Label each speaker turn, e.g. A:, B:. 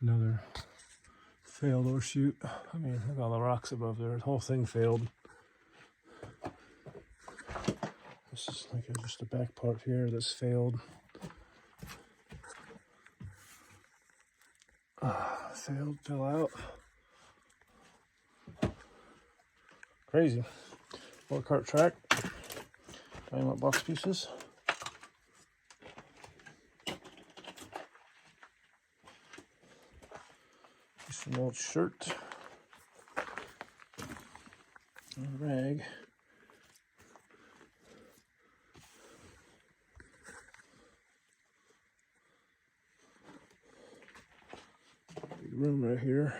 A: Another failed overshoot. I mean, look at all the rocks above there. The whole thing failed. This is like just the back part here that's failed. Failed, fell out. Crazy. Work cart track. Buying up box pieces. Just an old shirt. A rag. Big room right here.